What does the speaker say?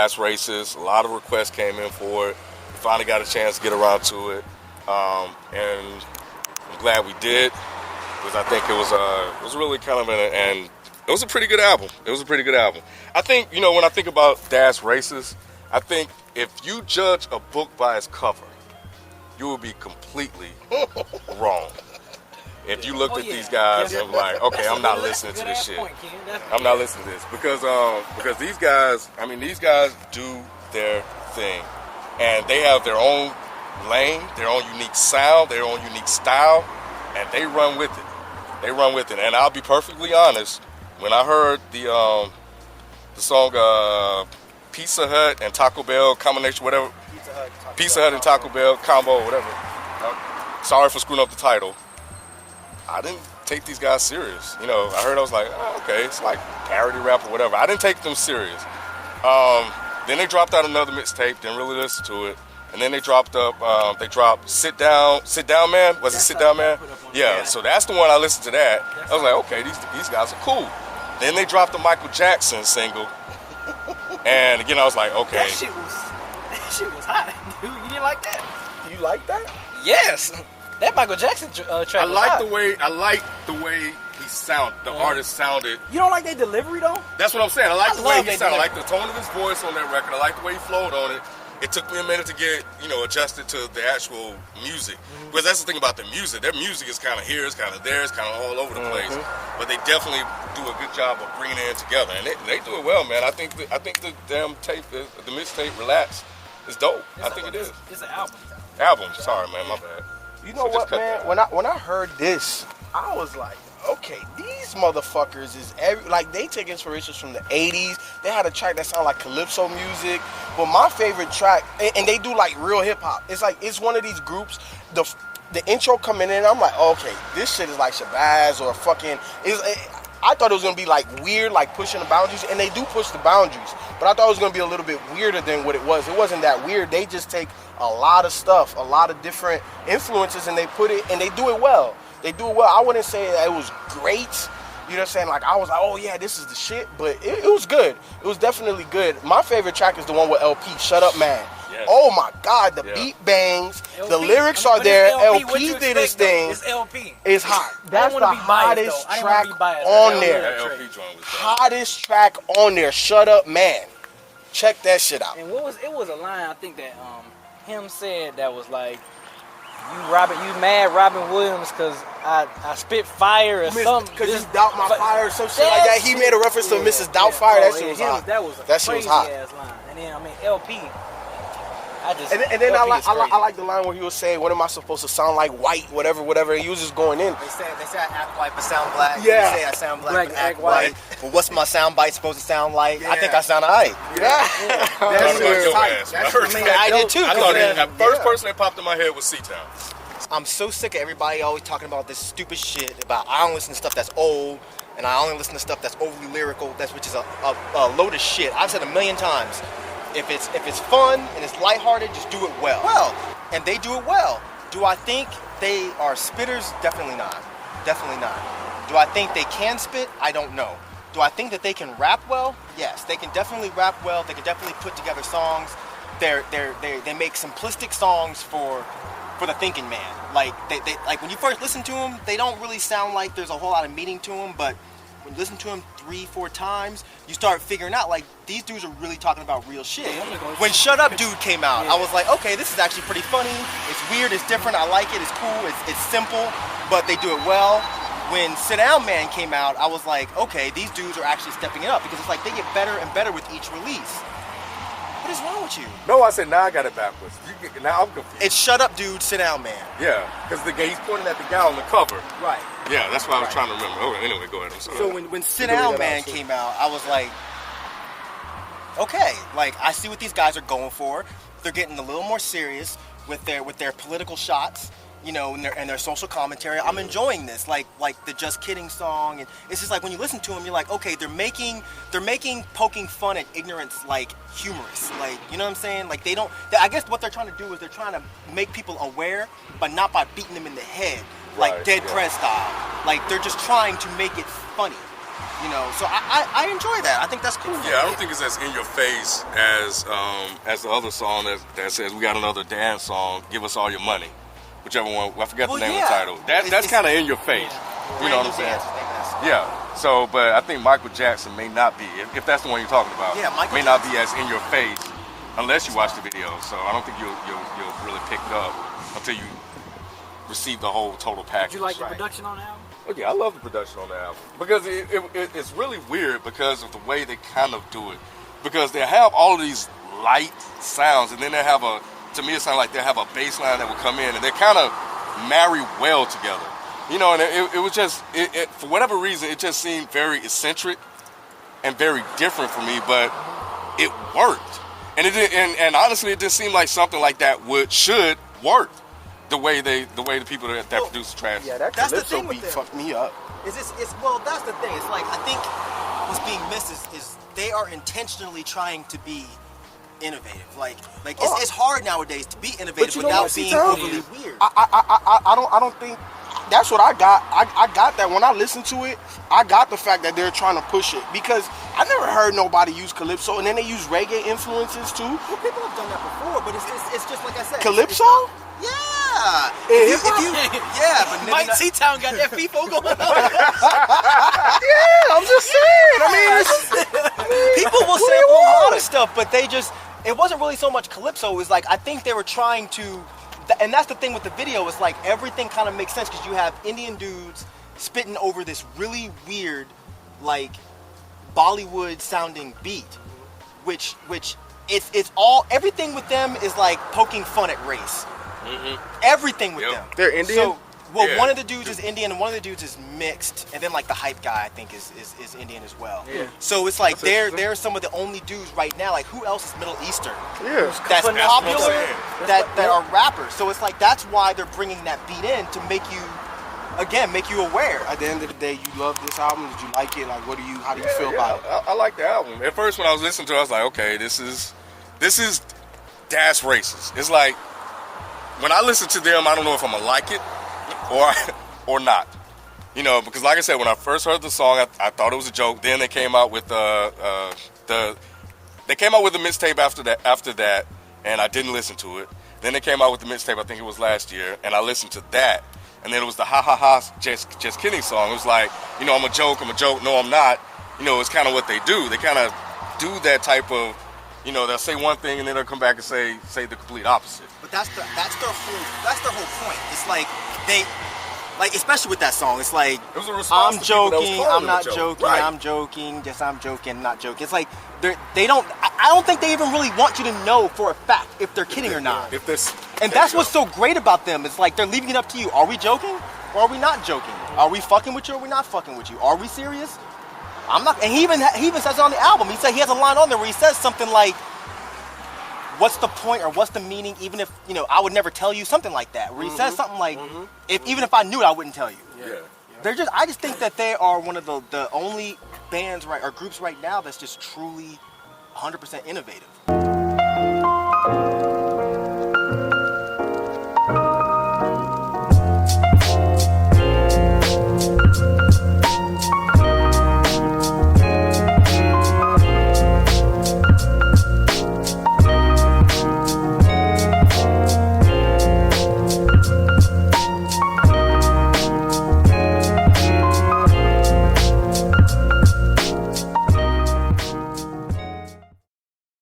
Das Races. A lot of requests came in for it. We finally got a chance to get around to it, and I'm glad we did, because I think it was really kind of and it was a pretty good album. I think, when I think about Das Races, I think if you judge a book by its cover, you will be completely wrong. If you looked at these guys and like, okay, I'm not listening to this shit. I'm not listening to this because these guys do their thing, and they have their own lane, their own unique sound, their own unique style, and they run with it. And I'll be perfectly honest, when I heard the song Pizza Hut and Taco Bell combination, whatever, Pizza Hut and Taco Bell combo, whatever. Sorry for screwing up the title. I didn't take these guys serious. I heard, I was like, oh, okay, it's like parody rap or whatever. I didn't take them serious. Then they dropped out another mixtape, didn't really listen to it. And then they dropped Sit Down Man. Was it Sit Down Man? Yeah, so that's the one I listened to that. I was like, okay, these guys are cool. Then they dropped the Michael Jackson single. And again, I was like, okay. That shit was hot, dude. You didn't like that? You like that? Yes. That Michael Jackson track. I like the way he sounded. The artist sounded. You don't like that delivery though? That's what I'm saying. I like the way he sounded. I like the tone of his voice on that record. I like the way he flowed on it. It took me a minute to get, adjusted to the actual music. Because that's the thing about the music. Their music is kind of here, it's kind of there, it's kind of all over the place. But they definitely do a good job of bringing it in together, and they do it well, man. I think the damn tape, the mixtape, Relax, is dope. I think it is. It's an album. Sorry, man, my bad. You know what, man? When I heard this, I was like, okay, these motherfuckers is they take inspirations from the 80s. They had a track that sounded like calypso music. But my favorite track, and they do like real hip hop. It's one of these groups. The intro coming in, I'm like, okay, this shit is like Shabazz or fucking. I thought it was gonna be like weird, like pushing the boundaries, and they do push the boundaries. But I thought it was gonna be a little bit weirder than what it was. It wasn't that weird. They just take a lot of stuff, a lot of different influences, and they put it, and they do it well. I wouldn't say that it was great. You know what I'm saying? Like, I was like, oh yeah, this is the shit. But it was good. It was definitely good. My favorite track is the one with LP, Shut Up Man. Yes. Oh my God, the beat bangs. LP. The lyrics are there. LP did his thing. It's LP. It's hot. That's the hottest track on there. Hottest track on there. Shut Up Man. Check that shit out. And it was a line I think that him said that was like, you mad Robin Williams because I spit fire or something. Because you doubt my fire or some shit like that. He made a reference to Mrs. Doubtfire. That shit was hot. That was a crazy ass line. And then, LP. And then I like the line where he was saying, what am I supposed to sound like? White, whatever. He was just going in. They say I act white but sound black. Yeah. They say I sound black but act white. Well, what's my sound bite supposed to sound like? Yeah. I think I sound alright. Yeah. I did too. I thought the first person that popped in my head was C-Town. I'm so sick of everybody always talking about this stupid shit about I don't listen to stuff that's old and I only listen to stuff that's overly lyrical, which is a load of shit. I've said a million times. If it's fun and it's lighthearted, just do it well. And they do it well. Do I think they are spitters? Definitely not. Do I think they can spit? I don't know. Do I think that they can rap well? Yes, they can definitely rap well. They can definitely put together songs. They make simplistic songs for the thinking man. Like they like when you first listen to them, they don't really sound like there's a whole lot of meaning to them, but when you listen to them 3-4 times, you start figuring out like these dudes are really talking about real shit. When Shut Up Dude came out, I was like, okay, this is actually pretty funny. It's weird, it's different, I like it, it's cool, it's simple, but they do it well. When Sit Down Man came out, I was like, okay, these dudes are actually stepping it up because it's like they get better and better with each release. What is wrong with you? No, I said, now I got it backwards. Now I'm confused. It's Shut Up Dude, Sit Down Man. Yeah, because he's pointing at the guy on the cover. Right. Yeah, that's what I was trying to remember. Oh, anyway, go ahead. I'm sorry. So when Sit Down Man came out, I was like, okay, like I see what these guys are going for. They're getting a little more serious with their political shots, you know, and their social commentary. I'm enjoying this, like the Just Kidding song, and it's just like when you listen to them, you're like, okay, they're making poking fun at ignorance like humorous, like, you know what I'm saying? Like I guess what they're trying to do is they're trying to make people aware, but not by beating them in the head, like Dead Prez style. Like they're just trying to make it funny. You know, so I enjoy that. I think that's cool. Yeah, I don't think it's as in your face as the other song that says we got another dance song. Give us all your money, whichever one. I forgot the name of the title. That's kind of in your face. You know what I'm saying? Yeah. So, but I think Michael Jackson may not be, if that's the one you're talking about. Yeah, Michael may not be as in your face unless you watch the video. So I don't think you'll really pick it up until you receive the whole total package. Did you like the production on the album? Oh, yeah, I love the production on the album because it's really weird because of the way they kind of do it. Because they have all of these light sounds, and then they have to me it sounds like they have a bass line that will come in, and they kind of marry well together. You know, and it was just, for whatever reason, it just seemed very eccentric and very different for me, but it worked. And and honestly, it just seemed like something like that should work. The way the people that produce the trash. Yeah, that Calypso beat fucked me up. Well, that's the thing. It's like, I think what's being missed is they are intentionally trying to be innovative. Like it's hard nowadays to be innovative without being overly weird. I don't think that's what I got. I got that when I listened to it. I got the fact that they're trying to push it because I never heard nobody use Calypso, and then they use reggae influences too. Well, people have done that before, but it's just like I said. Calypso? Yeah. But Mike T-Town got that FIFO going on. Yeah, I'm just saying. I mean, people will sample a lot of stuff, but it wasn't really so much Calypso. It was like, I think they were trying to, and that's the thing with the video, is like everything kind of makes sense because you have Indian dudes spitting over this really weird, like, Bollywood sounding beat, which it's all, everything with them is like poking fun at race. Mm-hmm. Everything with them. They're Indian? So, one of the dudes is Indian and one of the dudes is mixed, and then like the hype guy I think is Indian as well. Yeah. So it's like they're some of the only dudes right now. Like who else is Middle Eastern? Yeah. That's popular that are rappers. So it's like that's why they're bringing that beat in to make you aware. At the end of the day, you love this album. Did you like it? Like, how do you feel about it? I like the album. At first, when I was listening to it, I was like, okay, this is that's racist. It's like when I listen to them, I don't know if I'm gonna like it or not. You know, because like I said, when I first heard the song, I thought it was a joke. Then they came out with the mixtape after that, and I didn't listen to it. Then they came out with the mixtape, I think it was last year, and I listened to that. And then it was the ha ha ha just kidding song. It was like, you know, I'm a joke, no I'm not. You know, it's kind of what they do. They kind of do that type of, you know, they'll say one thing and then they'll come back and say the complete opposite. But that's their whole point. It's like they, like especially with that song, it's like it was a response I'm to people that was joking, calling I'm not them a joke. joking, Right. I'm joking, yes I'm joking, not joking. It's like they don't. I don't think they even really want you to know for a fact if they're kidding or not. And that's what's so great about them. It's like they're leaving it up to you. Are we joking or are we not joking? Are we fucking with you or are we not fucking with you? Are we serious? I'm not. And he even says it on the album. He has a line on there where he says something like, "What's the point or what's the meaning? Even if you know, I would never tell you." Something like that. Where he says something like, even if I knew it, I wouldn't tell you. Yeah. I just think that they are one of the only bands or groups right now that's just truly 100% innovative.